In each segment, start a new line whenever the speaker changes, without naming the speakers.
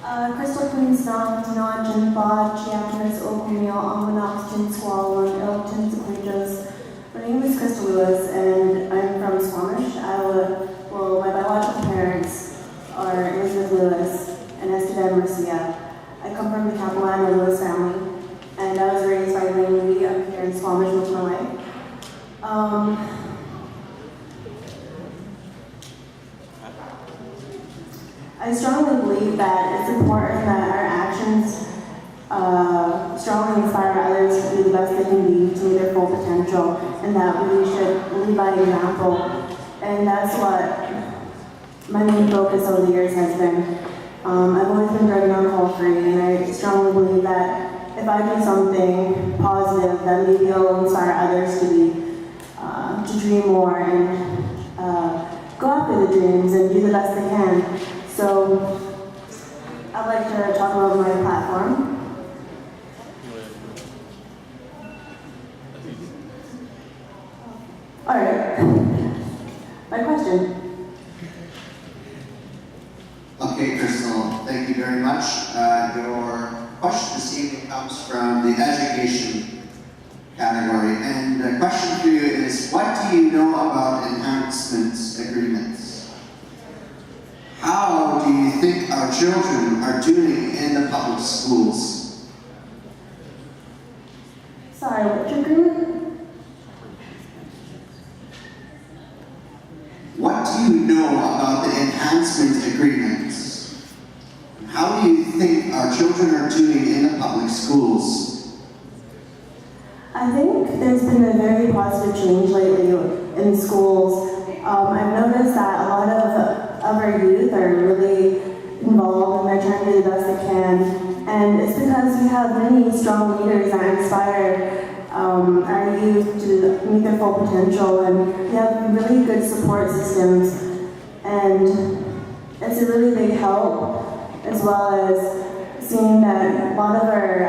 Crystal Queenstown, Tanoa, Jinpa, Chiapas, Okumio, Amanax, Jinsqual, Elton, Zaquitos. My name is Crystal Lewis, and I'm from Squamish. My biological parents are Elizabeth Lewis and Esteban Murcia. I come from the Capilano Lewis family, and I was raised by Wayne Lee up here in Squamish most of my life. I strongly believe that it's important that our actions strongly inspire others to be the best they can be, to meet their full potential, and that we should lead by example. And that's what my main focus over the years has been. I've always been drug and alcohol free, and I strongly believe that if I do something positive, that maybe it'll inspire others to dream more and go after the dreams and do the best they can. So I'd like to talk about my platform. All right, my question.
Okay, Crystal, thank you very much. Your question this evening comes from the education category. And the question for you is, what do you know about enhancement agreements? How do you think our children are doing in the public schools?
Sorry, which agreement?
What do you know about the enhancement agreements? How do you think our children are doing in the public schools?
I think there's been a very positive change lately in schools. I've noticed that a lot of our youth are really involved and they're trying to do the best they can. And it's because we have many strong leaders that inspire our youth to meet their full potential, and we have really good support systems. And it's a really big help, as well as seeing that a lot of our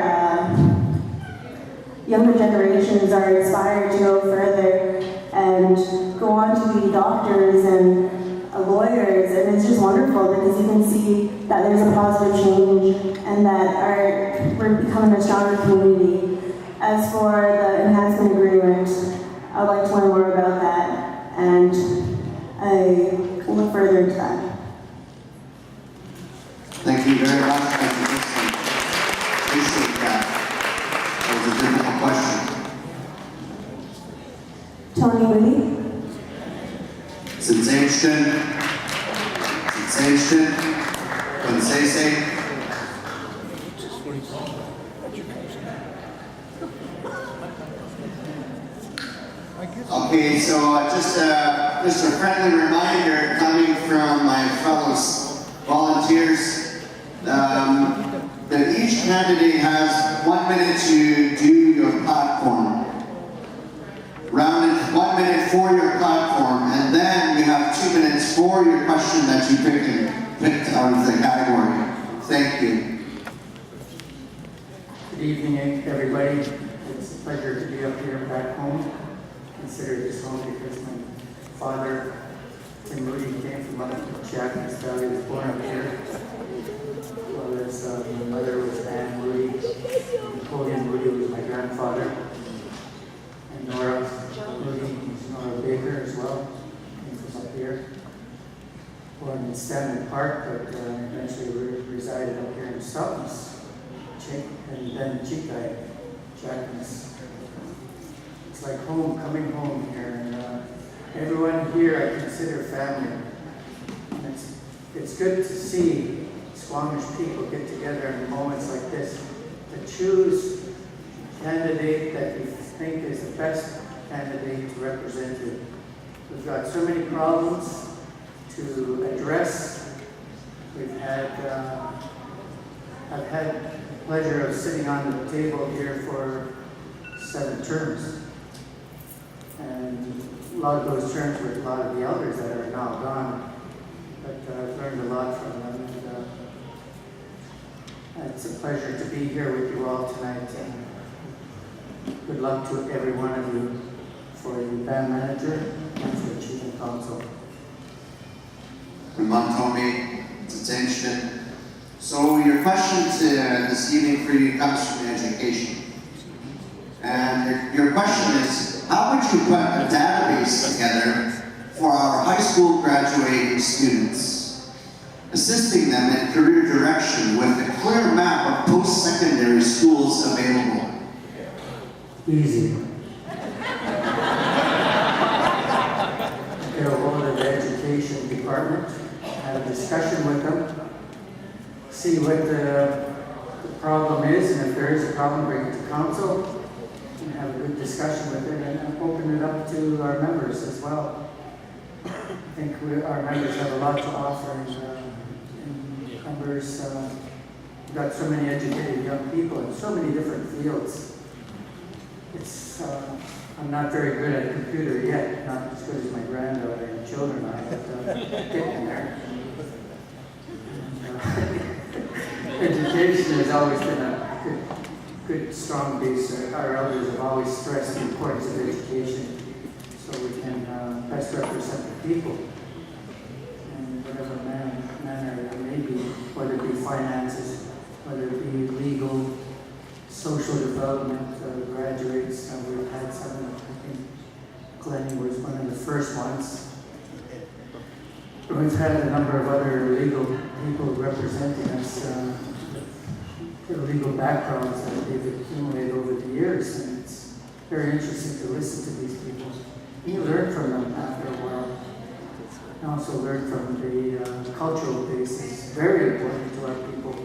younger generations are inspired to go further and go on to be doctors and lawyers, and it's just wonderful because you can see that there's a positive change and that we're becoming a stronger community. As for the enhancement agreement, I'd like to learn more about that, and I will look further into that.
Thank you very much. Thank you, Kristen. Appreciate that. That was a difficult question.
Tony Moody.
Sensation. Consese. Okay, so just a friendly reminder coming from my fellow volunteers that each candidate has 1 minute to do your platform. Rounded 1 minute for your platform, and then you have 2 minutes for your question that you picked out of the category. Thank you.
Good evening, everybody. It's a pleasure to be up here back home. Consider this home because my father, Tim Moody, came from up in Japanese Valley, was born up here. Well, my mother was Anne Moody. Napoleon Moody was my grandfather. And Nora Moody, Nora Baker as well, came from up here. Born in Stanley Park, but eventually resided up here in Sutton's. And then Chikai, Japanese. It's like home, coming home here, and everyone here I consider family. And it's good to see Squamish people get together in moments like this to choose a candidate that you think is the best candidate to represent you. We've got so many problems to address. I've had the pleasure of sitting on the table here for 7 terms. And a lot of those terms were a lot of the elders that are now gone. But I've learned a lot from them. And it's a pleasure to be here with you all tonight. And good luck to every one of you for the band manager and for the chief of council.
Mantomi, Detention, So your question this evening for you comes from education. And your question is, how would you put a database together for our high school graduating students, assisting them in career direction with a clear map of post-secondary schools available?
Easy. Get a hold of the education department, have a discussion with them, see what the problem is, and if there is a problem, bring it to council, and have a good discussion with it, and open it up to our members as well. I think our members have a lot to offer, and members, we've got so many educated young people in so many different fields. It's, I'm not very good at computer yet, not as good as my granddaughter and children are, but getting there. Education has always been a good strong base. Our elders have always stressed the importance of education so we can best represent the people in whatever manner it may be, whether it be finances, whether it be legal, social development, graduates. We've had some, I think Glenn was one of the first ones. We've had a number of other legal people representing us, their legal backgrounds that they've accumulated over the years, and it's very interesting to listen to these people. You learn from them after a while. You also learn from the cultural basis, very important to our people,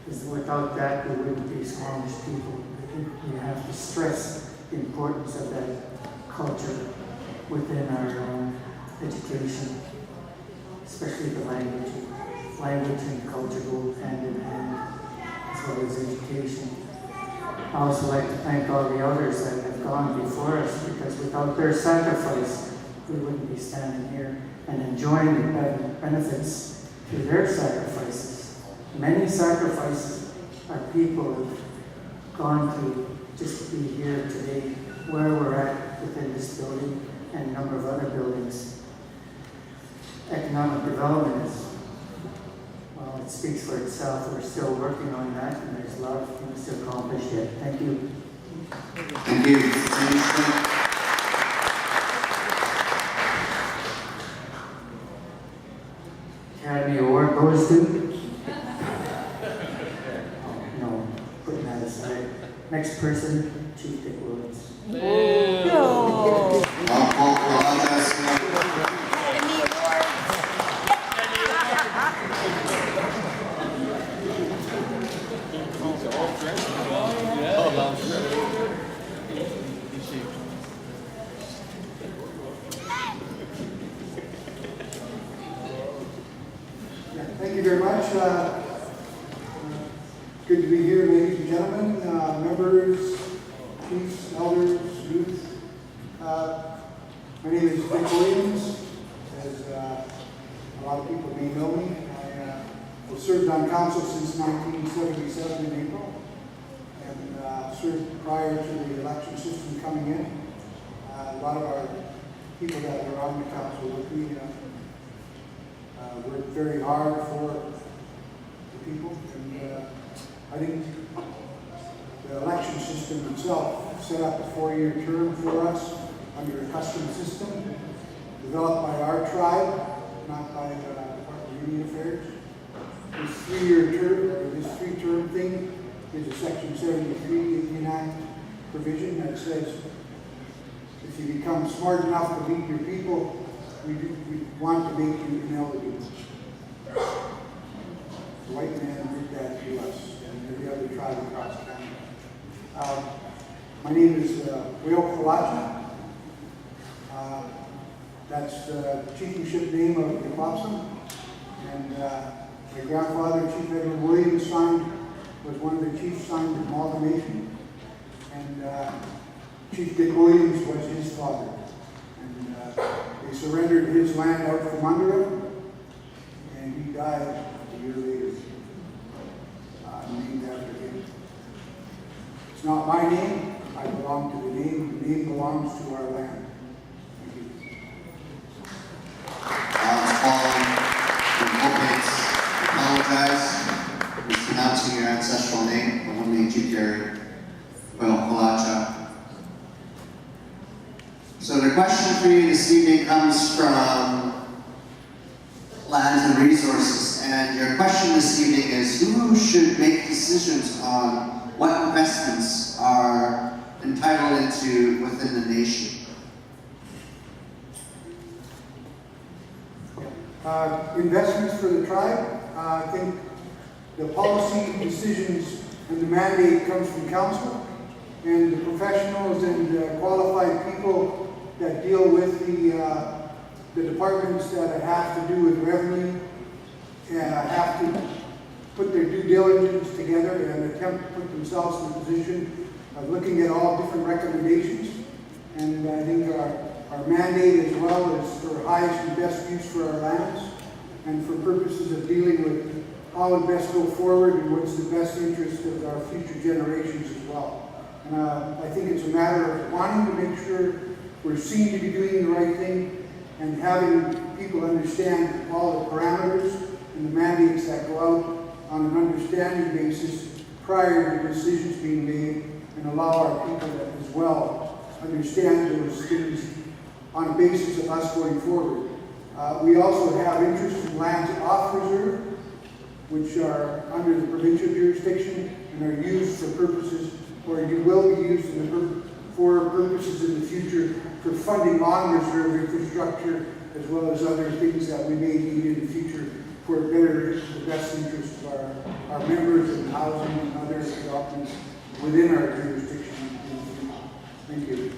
because without that we wouldn't be Squamish people. I think we have to stress the importance of that culture within our education, especially the language. Language and culture go hand in hand, as well as education. I also like to thank all the elders that have gone before us, because without their sacrifice, we wouldn't be standing here and enjoying the benefits through their sacrifices. Many sacrifices our people have gone through just to be here today, where we're at within this building and a number of other buildings. Economic development is, well, it speaks for itself. We're still working on that, and there's a lot of things to accomplish yet. Thank you.
Thank you.
Academy Award goes to? No, putting that aside. Next person, Chief Dick Williams.
Thank you very much. Good to be here, ladies and gentlemen, members, chiefs, elders, youth. My name is Dick Williams, as a lot of people may know me. I was served on council since 1977 in April, and served prior to the election system coming in. A lot of our people that were on the council with me worked very hard for the people, and I think the election system itself set up a 4-year term for us under a custom system developed by our tribe, not by the Department of Indian Affairs. This 3-year term, or this 3-term thing, is a Section 73 Indian Act provision that says if you become smart enough to lead your people, we want to make you ineligible. The white man did that to us and every other tribe across Canada. My name is Whale Kalacha. That's the chieftainship name of the Popsum. And my grandfather, Chief Edward Williams, was one of the chiefs signed the amalgamation. And Chief Dick Williams was his father. And they surrendered his land out from under him, and he died a year later, named after him. It's not my name. I belong to the name. The name belongs to our land. Thank you.
Paul, apologize. Gary, Palacha. So the question for you this evening comes from Lands and Resources, and your question this evening is, who should make decisions on what investments are entitled into within the nation?
Investments for the tribe, I think the policy decisions and the mandate comes from council, and the professionals and qualified people that deal with the departments that have to do with revenue have to put their due diligence together and attempt to put themselves in a position of looking at all different recommendations. And I think our mandate as well is for highest and best use for our lands and for purposes of dealing with how to best go forward and what's the best interest of our future generations as well. And I think it's a matter of wanting to make sure we're seen to be doing the right thing and having people understand all the parameters and the mandates that go out on an understanding basis prior to decisions being made, and allow our people that as well understand those things on a basis of us going forward. We also have interest in lands off reserve, which are under the provincial jurisdiction and are used for purposes, or you will be used for purposes in the future for funding on reserve infrastructure, as well as other things that we may need in the future for the best interest of our members and housing and other developments within our jurisdiction. Thank you.